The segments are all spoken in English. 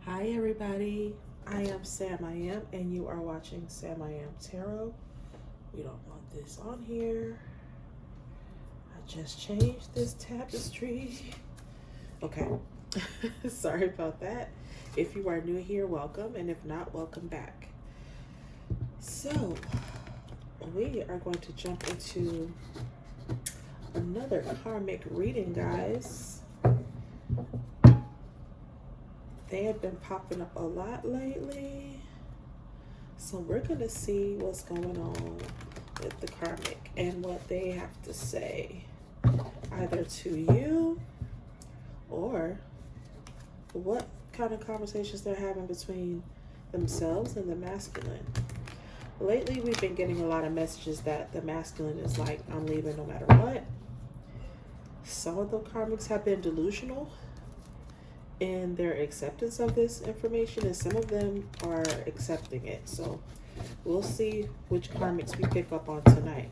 Hi everybody, I am SamIAm and you are watching SamIAm Tarot. We don't want this on here. I just changed this tapestry. Okay, sorry about that. If you are new here, welcome, and if not, welcome back. So, we are going to jump into another karmic reading, guys. They have been popping up a lot lately. So we're going to see what's going on with the karmic and what they have to say, either to you or what kind of conversations they're having between themselves and the masculine. Lately, we've been getting a lot of messages that the masculine is like, I'm leaving no matter what. Some of the karmics have been delusional in their acceptance of this information, and some of them are accepting it. So we'll see which karmics we pick up on tonight.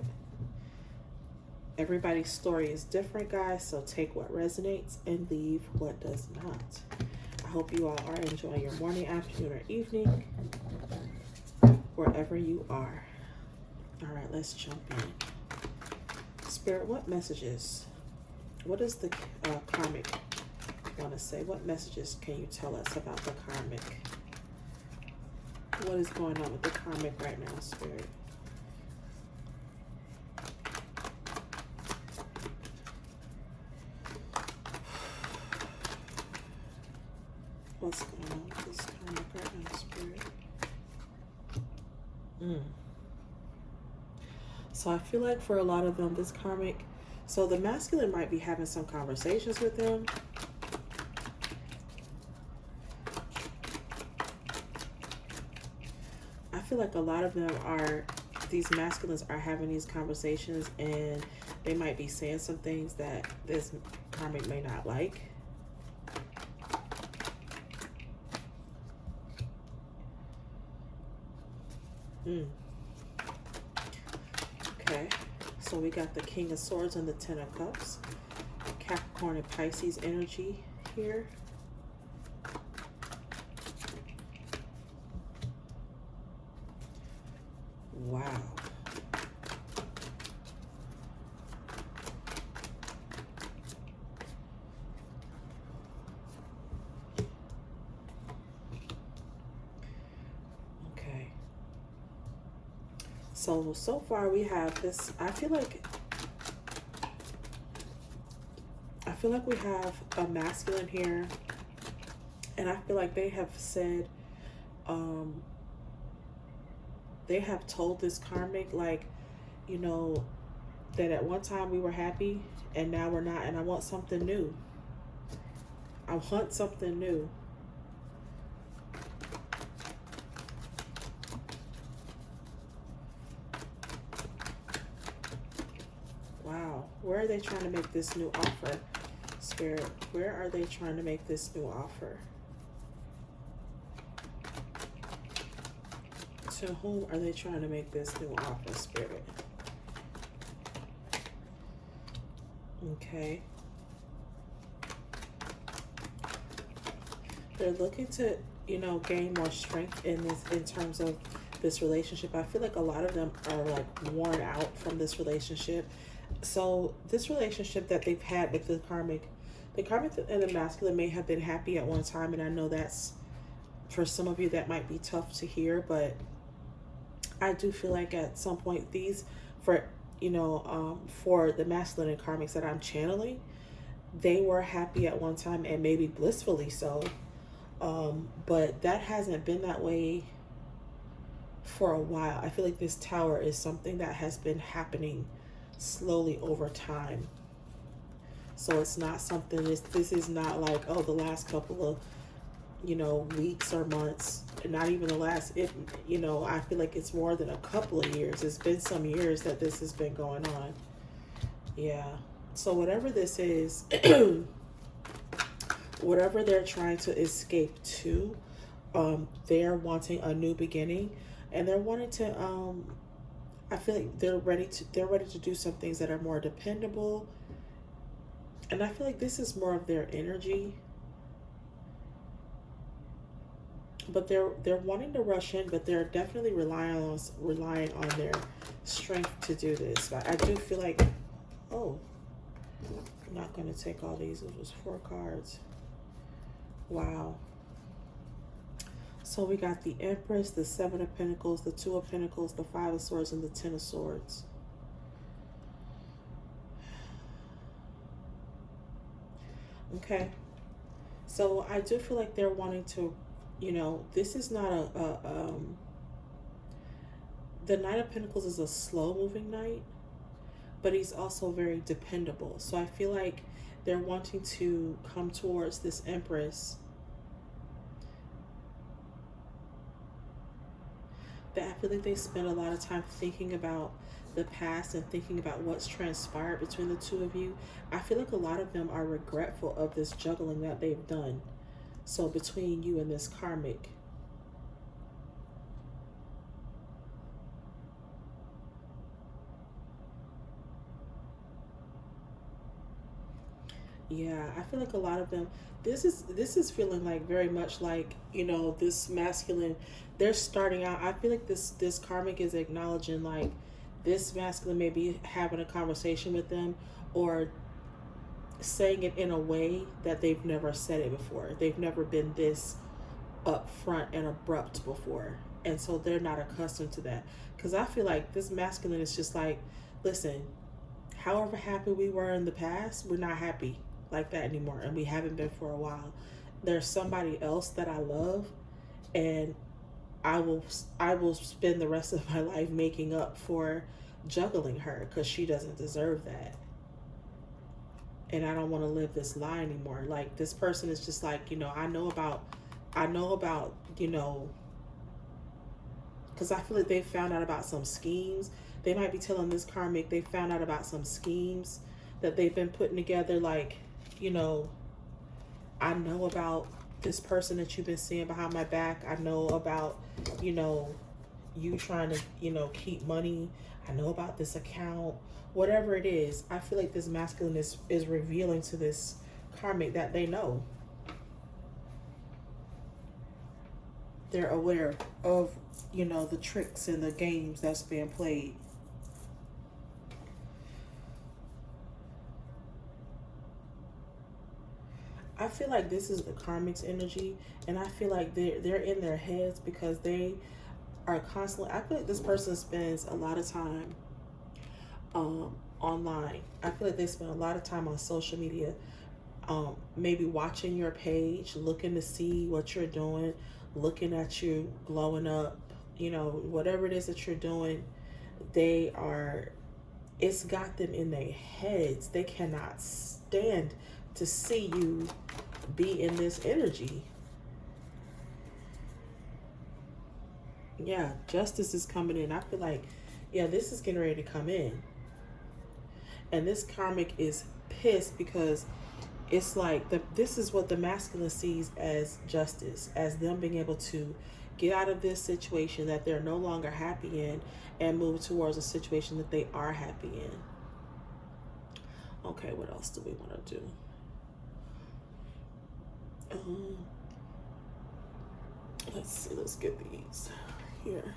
Everybody's story is different, guys, so take what resonates and leave what does not. I hope you all are enjoying your morning, afternoon, or evening, wherever you are. All right, let's jump in. Spirit, what messages? What does the karmic want to say? What messages can you tell us about the karmic? What is going on with the karmic right now, Spirit? What's going on with this karmic right now, Spirit? So I feel like for a lot of them, this karmic, so the masculine might be having some conversations with them. I feel like a lot of them are, these masculines are having these conversations, and they might be saying some things that this karmic may not like. Okay, so we got the King of Swords and the Ten of Cups. Capricorn and Pisces energy here. Wow. Okay. So far we have this, I feel like we have a masculine here, and I feel like they have said, they have told this karmic, like, you know, that at one time we were happy and now we're not, and I want something new. I want something new. Wow. Where are they trying to make this new offer, Spirit? Where are they trying to make this new offer? To whom are they trying to make this new offer, Spirit? Okay. They're looking to, you know, gain more strength in this, in terms of this relationship. I feel like a lot of them are like worn out from this relationship. So this relationship that they've had with the karmic and the masculine may have been happy at one time, and I know that's, for some of you, that might be tough to hear, but I do feel like at some point these, for, you know, for the masculine and karmics that I'm channeling, they were happy at one time, and maybe blissfully so. But that hasn't been that way for a while. I feel like this tower is something that has been happening slowly over time. So it's not something, this is not like, oh, the last couple of, you know, weeks or months, not even the last, you know, I feel like it's more than a couple of years. It's been some years that this has been going on. Yeah. So whatever this is, whatever they're trying to escape to, they're wanting a new beginning, and they're wanting to, I feel like they're ready to do some things that are more dependable. And I feel like this is more of their energy. but they're wanting to rush in, but they're definitely relying on their strength to do this. But I do feel like, oh, I'm not going to take all these. It was 4 cards. Wow. So we got the Empress, the 7 of Pentacles, the 2 of Pentacles, the 5 of Swords, and the 10 of Swords. Okay. So I do feel like they're wanting to, you know, this is not the Knight of Pentacles is a slow moving knight, but he's also very dependable. So I feel like they're wanting to come towards this Empress. I feel like they spend a lot of time thinking about the past and thinking about what's transpired between the two of you. I feel like a lot of them are regretful of this juggling that they've done. So between you and this karmic. Yeah, I feel like a lot of them, this is feeling like very much like, you know, this masculine, they're starting out. I feel like this karmic is acknowledging like this masculine may be having a conversation with them, or saying it in a way that they've never said it before. They've never been this upfront and abrupt before. And so they're not accustomed to that. Because I feel like this masculine is just like, listen, however happy we were in the past, we're not happy like that anymore, and we haven't been for a while. There's somebody else that I love, and I will spend the rest of my life making up for juggling her, because she doesn't deserve that, and I don't want to live this lie anymore. Like, this person is just like, you know, I know about you know, because I feel like they found out about some schemes. They might be telling this karmic they found out about some schemes that they've been putting together. Like, you know, I know about this person that you've been seeing behind my back. I know about, you know, you trying to, you know, keep money. I know about this account. Whatever it is, I feel like this masculine is revealing to this karmic that they know. They're aware of, you know, the tricks and the games that's being played. I feel like this is the karmic's energy, and I feel like they're in their heads because they are constantly, I feel like this person spends a lot of time online. I feel like they spend a lot of time on social media, maybe watching your page, looking to see what you're doing, looking at you glowing up, you know, whatever it is that you're doing. It's got them in their heads. They cannot stand to see you be in this energy. Yeah, justice is coming in. I feel like, yeah, this is getting ready to come in. And this karmic is pissed because it's like this is what the masculine sees as justice, as them being able to get out of this situation that they're no longer happy in and move towards a situation that they are happy in. Okay, what else do we want to do? Let's see, let's get these here.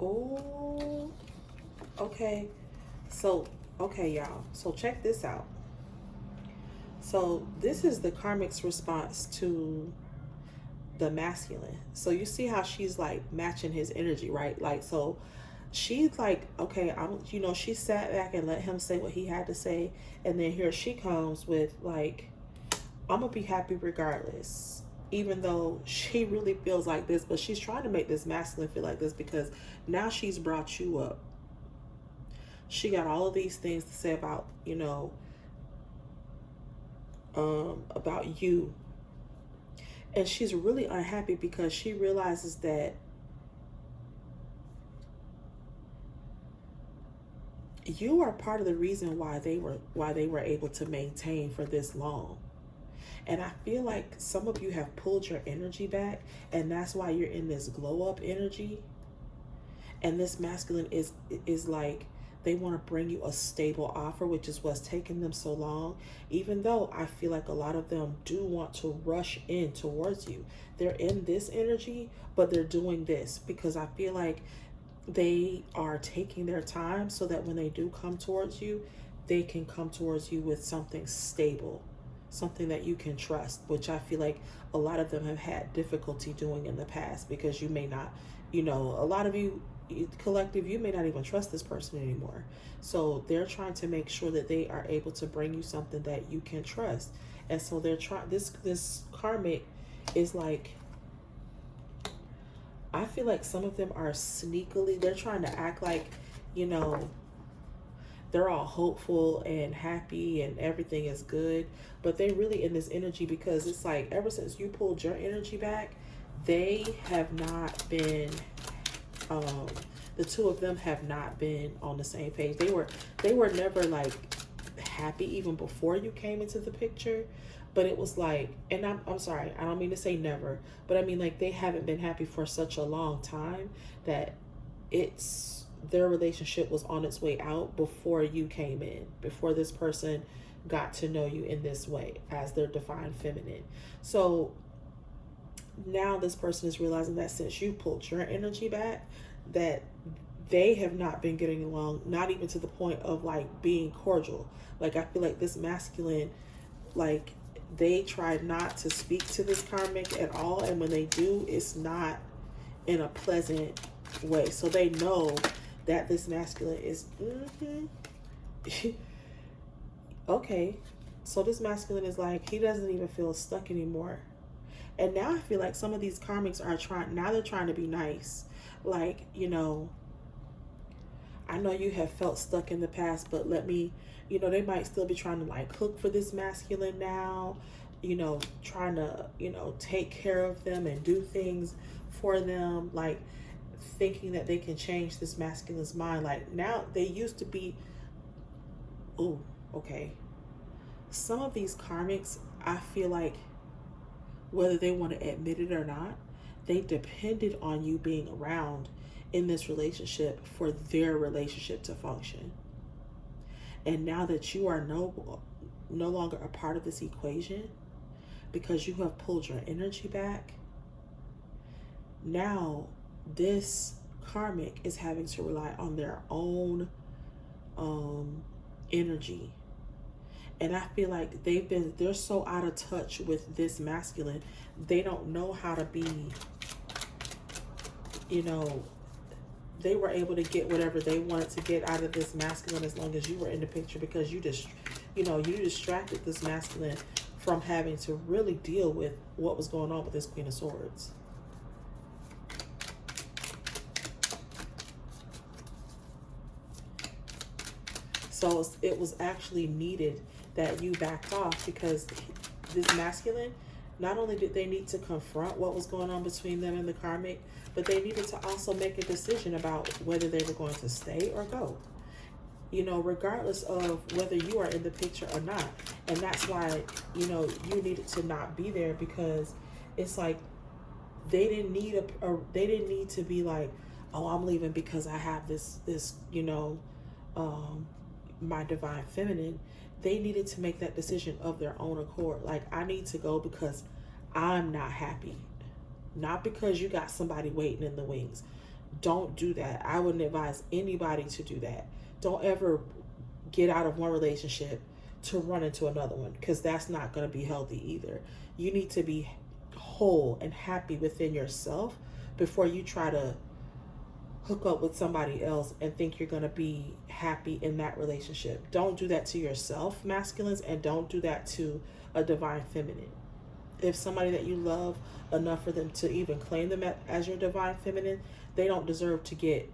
Oh, okay. So, okay, y'all. So check this out. So this is the karmic's response to the masculine. So you see how she's like matching his energy, right? Like, so she's like, okay, you know, she sat back and let him say what he had to say. And then here she comes with like, I'm gonna be happy regardless, even though she really feels like this, but she's trying to make this masculine feel like this because now she's brought you up. She got all of these things to say about, about you. And she's really unhappy because she realizes that you are part of the reason why they were able to maintain for this long. And I feel like some of you have pulled your energy back, and that's why you're in this glow up energy. And this masculine is like, they want to bring you a stable offer, which is what's taking them so long. Even though I feel like a lot of them do want to rush in towards you. They're in this energy, but they're doing this because I feel like they are taking their time so that when they do come towards you, they can come towards you with something stable, something that you can trust, which I feel like a lot of them have had difficulty doing in the past because you may not, a lot of you, collective, you may not even trust this person anymore. So they're trying to make sure that they are able to bring you something that you can trust. And so they're trying, this karmic is like, I feel like some of them are sneakily, they're trying to act like, they're all hopeful and happy and everything is good, but they really in this energy because it's like ever since you pulled your energy back, they have not been, the two of them have not been on the same page. They were never like happy even before you came into the picture. But it was like, and I'm sorry, I don't mean to say never, but I mean like they haven't been happy for such a long time that their relationship was on its way out before you came in, before this person got to know you in this way as their divine feminine. So now this person is realizing that since you pulled your energy back, that they have not been getting along, not even to the point of like being cordial. Like I feel like this masculine, like they try not to speak to this karmic at all, and when they do, it's not in a pleasant way. So they know that this masculine is okay. So this masculine is like, he doesn't even feel stuck anymore. And now I feel like some of these karmics are they're trying to be nice. Like, I know you have felt stuck in the past, but let me, they might still be trying to like cook for this masculine now, trying to, take care of them and do things for them, like thinking that they can change this masculine's mind. Like now they used to be, oh, okay. Some of these karmics, I feel like whether they want to admit it or not, they depended on you being around in this relationship for their relationship to function. And now that you are no longer a part of this equation because you have pulled your energy back, now this karmic is having to rely on their own energy. And I feel like they're so out of touch with this masculine, they don't know how to be, they were able to get whatever they wanted to get out of this masculine as long as you were in the picture, because you distracted this masculine from having to really deal with what was going on with this Queen of Swords. So it was actually needed that you backed off, because this masculine, not only did they need to confront what was going on between them and the karmic, but they needed to also make a decision about whether they were going to stay or go, regardless of whether you are in the picture or not. And that's why, you needed to not be there, because it's like they didn't need to be like, oh, I'm leaving because I have this my divine feminine. They needed to make that decision of their own accord. Like, I need to go because I'm not happy, not because you got somebody waiting in the wings. Don't do that. I wouldn't advise anybody to do that. Don't ever get out of one relationship to run into another one, because that's not going to be healthy either. You need to be whole and happy within yourself before you try to hook up with somebody else and think you're going to be happy in that relationship. Don't do that to yourself, masculines, and don't do that to a divine feminine. If somebody that you love enough for them to even claim them as your divine feminine, they don't deserve to get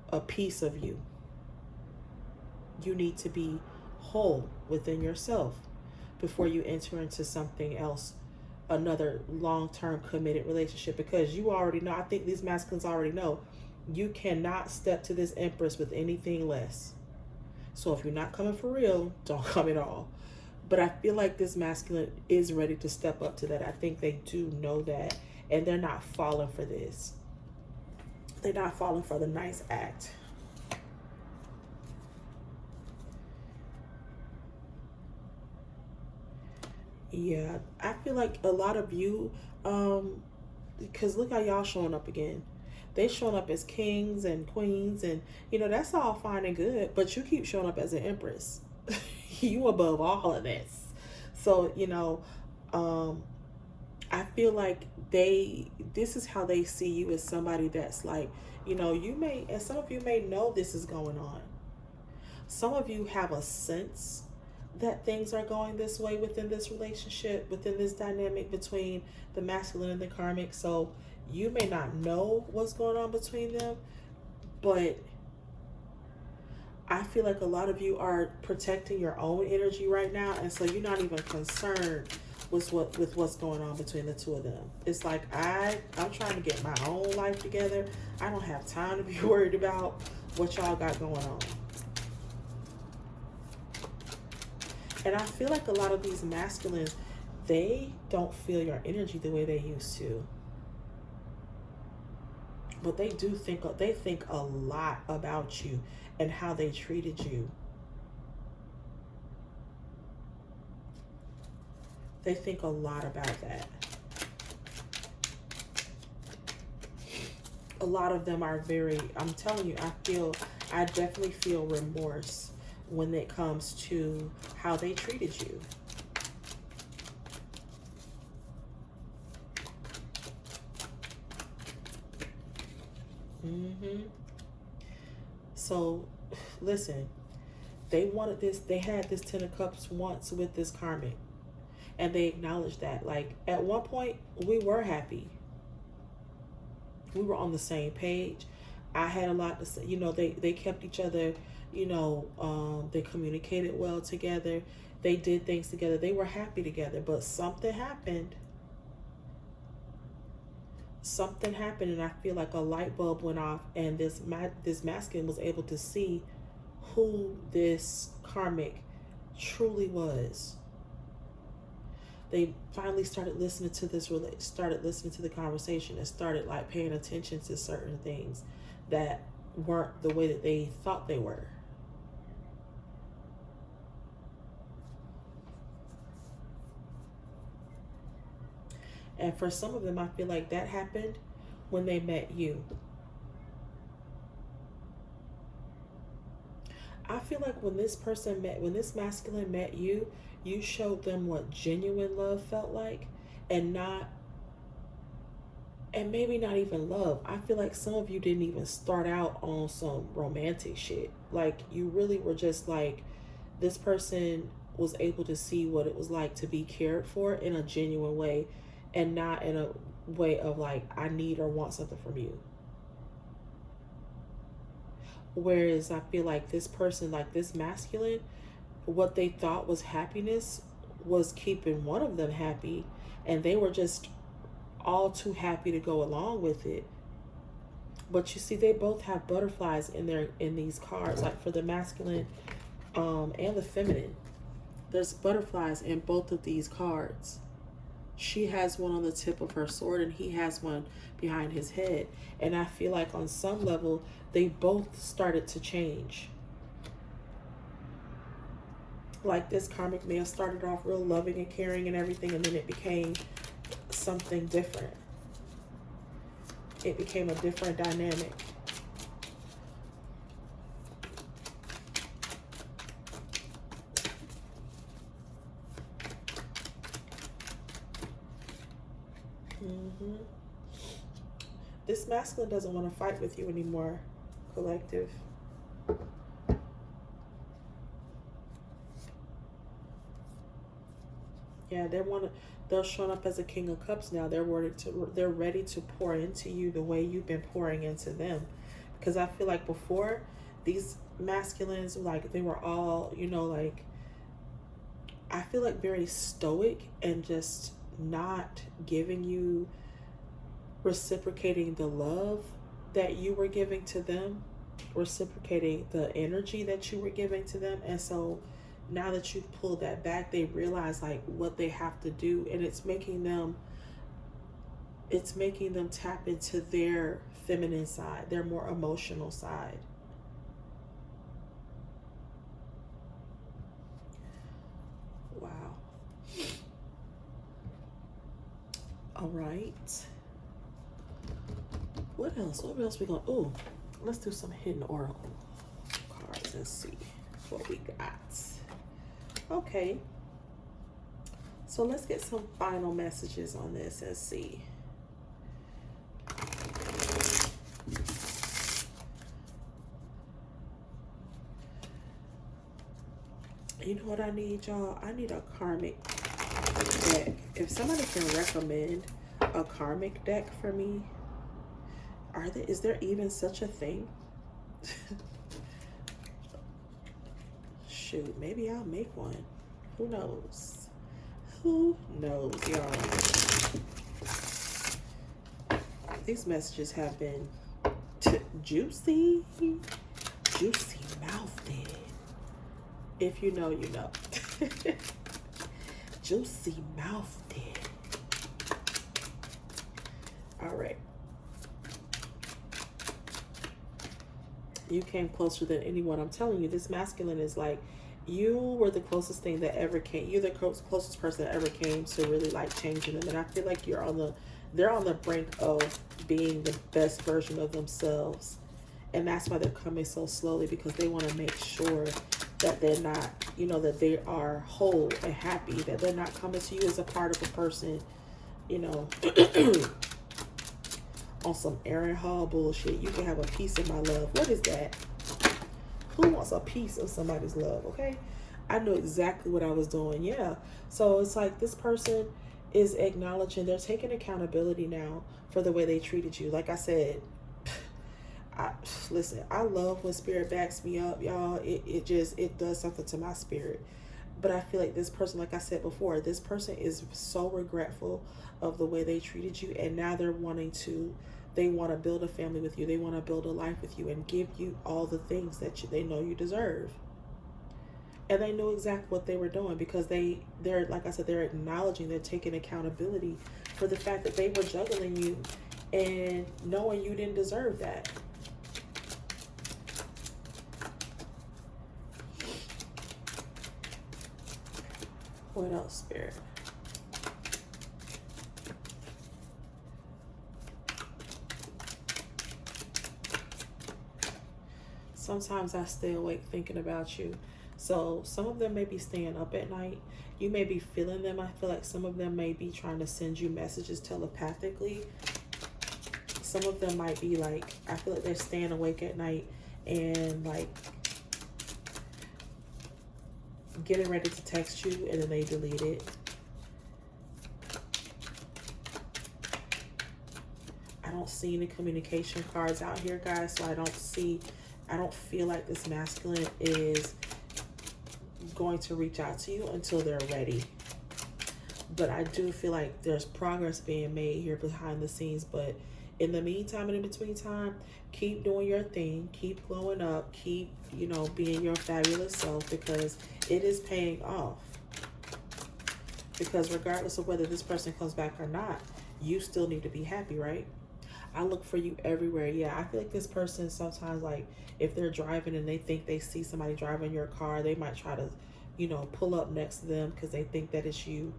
a piece of you. you need to be whole within yourself before you enter into something else, another long-term committed relationship, because you already know, I think these masculines already know, you cannot step to this Empress with anything less. So if you're not coming for real, don't come at all. But I feel like this masculine is ready to step up to that. I think they do know that, and they're not falling for this. They're not falling for the nice act. Yeah, I feel like a lot of you, because look how y'all showing up again. They showing up as kings and queens, and you know that's all fine and good, but you keep showing up as an empress. You above all of this. So you know, I feel like this is how they see you, as somebody that's like, you know, you may, and some of you may know this is going on. Some of you have a sense that things are going this way within this relationship, within this dynamic between the masculine and the karmic. So you may not know what's going on between them, but I feel like a lot of you are protecting your own energy right now, and so you're not even concerned with what's going on between the two of them. It's like I'm trying to get my own life together. I don't have time to be worried about what y'all got going on. And I feel like a lot of these masculines, they don't feel your energy the way they used to. But they think a lot about you and how they treated you. They think a lot about that. A lot of them are very, I'm telling you, I definitely feel remorse when it comes to how they treated you. So listen, they wanted this, they had this 10 of Cups once with this karmic, and they acknowledged that. Like at one point we were happy, we were on the same page. I had a lot to say, you know, they kept each other, you know, they communicated well together, they did things together, they were happy together. But something happened, and I feel like a light bulb went off, and this masculine was able to see who this karmic truly was. They finally started listening to the conversation, and started like paying attention to certain things that weren't the way that they thought they were. And for some of them, I feel like that happened when they met you. I feel like when this masculine met you, you showed them what genuine love felt like, and maybe not even love. I feel like some of you didn't even start out on some romantic shit. Like you really were just like, this person was able to see what it was like to be cared for in a genuine way, and not in a way of like, I need or want something from you. Whereas I feel like this person, like this masculine, what they thought was happiness was keeping one of them happy, and they were just all too happy to go along with it. But you see, they both have butterflies in these cards. Like for the masculine and the feminine, there's butterflies in both of these cards. She has one on the tip of her sword, and he has one behind his head. And I feel like on some level, they both started to change. Like this karmic may have started off real loving and caring and everything, and then it became something different. It became a different dynamic. This masculine doesn't want to fight with you anymore, collective. Yeah, they're showing up as a King of Cups now. They're ready to pour into you the way you've been pouring into them. Because I feel like before, these masculines, like, they were all, you know, like, I feel like very stoic and just not giving you, reciprocating the love that you were giving to them, reciprocating the energy that you were giving to them. And so now that you've pulled that back, they realize like what they have to do, and it's making them tap into their feminine side, their more emotional side. Wow. All right. What else? What else we gonna? Oh, let's do some hidden oracle cards and see what we got. Okay. So let's get some final messages on this and see. You know what I need, y'all? I need a karmic deck. If somebody can recommend a karmic deck for me, is there even such a thing? Shoot, maybe I'll make one. Who knows? Who knows, y'all? These messages have been juicy mouthed. If you know, you know. Juicy mouthed. All right. You came closer than anyone. I'm telling you, this masculine is like, you were the closest thing that ever came. You're the closest person that ever came to really like changing them. And I feel like they're on the brink of being the best version of themselves. And that's why they're coming so slowly, because they want to make sure that they're not, you know, that they are whole and happy, that they're not coming to you as a part of a person, you know, on some Aaron Hall bullshit. You can have a piece of my love. What is that? Who wants a piece of somebody's love? Okay. I knew exactly what I was doing. Yeah. So it's like this person is acknowledging, they're taking accountability now for the way they treated you. Like I said, listen, I love when spirit backs me up, y'all. It does something to my spirit. But I feel like this person, like I said before, this person is so regretful of the way they treated you, and now they want to build a family with you. They want to build a life with you and give you all the things that they know you deserve. And they know exactly what they were doing, because they're like I said, they're acknowledging, they're taking accountability for the fact that they were juggling you and knowing you didn't deserve that. What else, Spirit? Sometimes I stay awake thinking about you. So some of them may be staying up at night. You may be feeling them. I feel like some of them may be trying to send you messages telepathically. Some of them might be like, I feel like they're staying awake at night and like getting ready to text you, and then they delete it. I don't see any communication cards out here, guys, so I don't feel like this masculine is going to reach out to you until they're ready. But I do feel like there's progress being made here behind the scenes. But in the meantime and in between time, keep doing your thing, keep glowing up, keep, you know, being your fabulous self, because it is paying off. Because regardless of whether this person comes back or not, you still need to be happy, right? I look for you everywhere. Yeah, I feel like this person sometimes, like, if they're driving and they think they see somebody driving your car, they might try to, you know, pull up next to them because they think that it's you.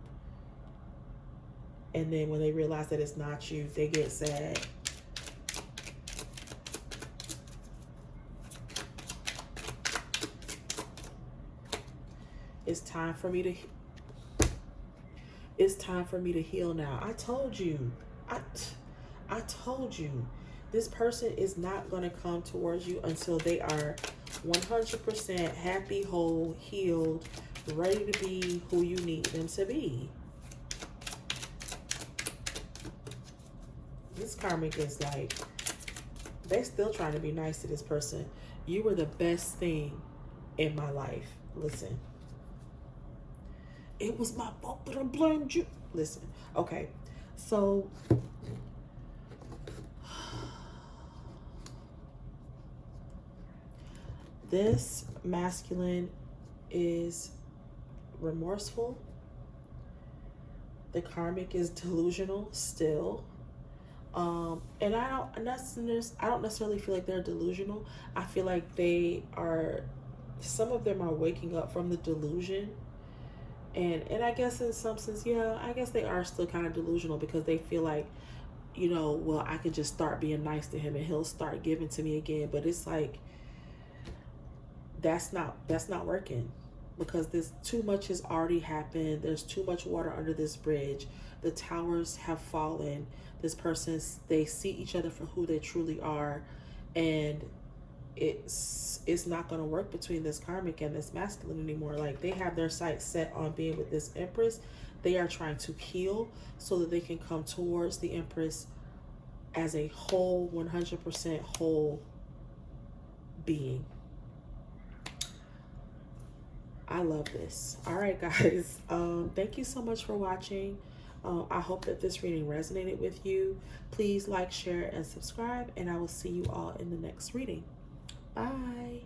And then when they realize that it's not you, they get sad. It's time for me to heal now. I told you. I told you. This person is not going to come towards you until they are 100% happy, whole, healed, ready to be who you need them to be. This karmic is like, they still trying to be nice to this person. You were the best thing in my life. Listen, it was my fault that I blamed you. Listen, okay, so this masculine is remorseful. The karmic is delusional still. And I don't necessarily feel like they're delusional. I feel like they are, some of them are waking up from the delusion. And I guess in some sense, yeah, I guess they are still kind of delusional because they feel like, you know, well, I could just start being nice to him and he'll start giving to me again. But it's like, that's not working, because this too much has already happened. There's too much water under this bridge. The towers have fallen. This person, they see each other for who they truly are, and it's not going to work between this karmic and this masculine anymore. Like, they have their sights set on being with this empress. They are trying to heal so that they can come towards the empress as a whole, 100% whole being. I love this. All right, guys. Thank you so much for watching. I hope that this reading resonated with you. Please like, share, and subscribe, and I will see you all in the next reading. Bye.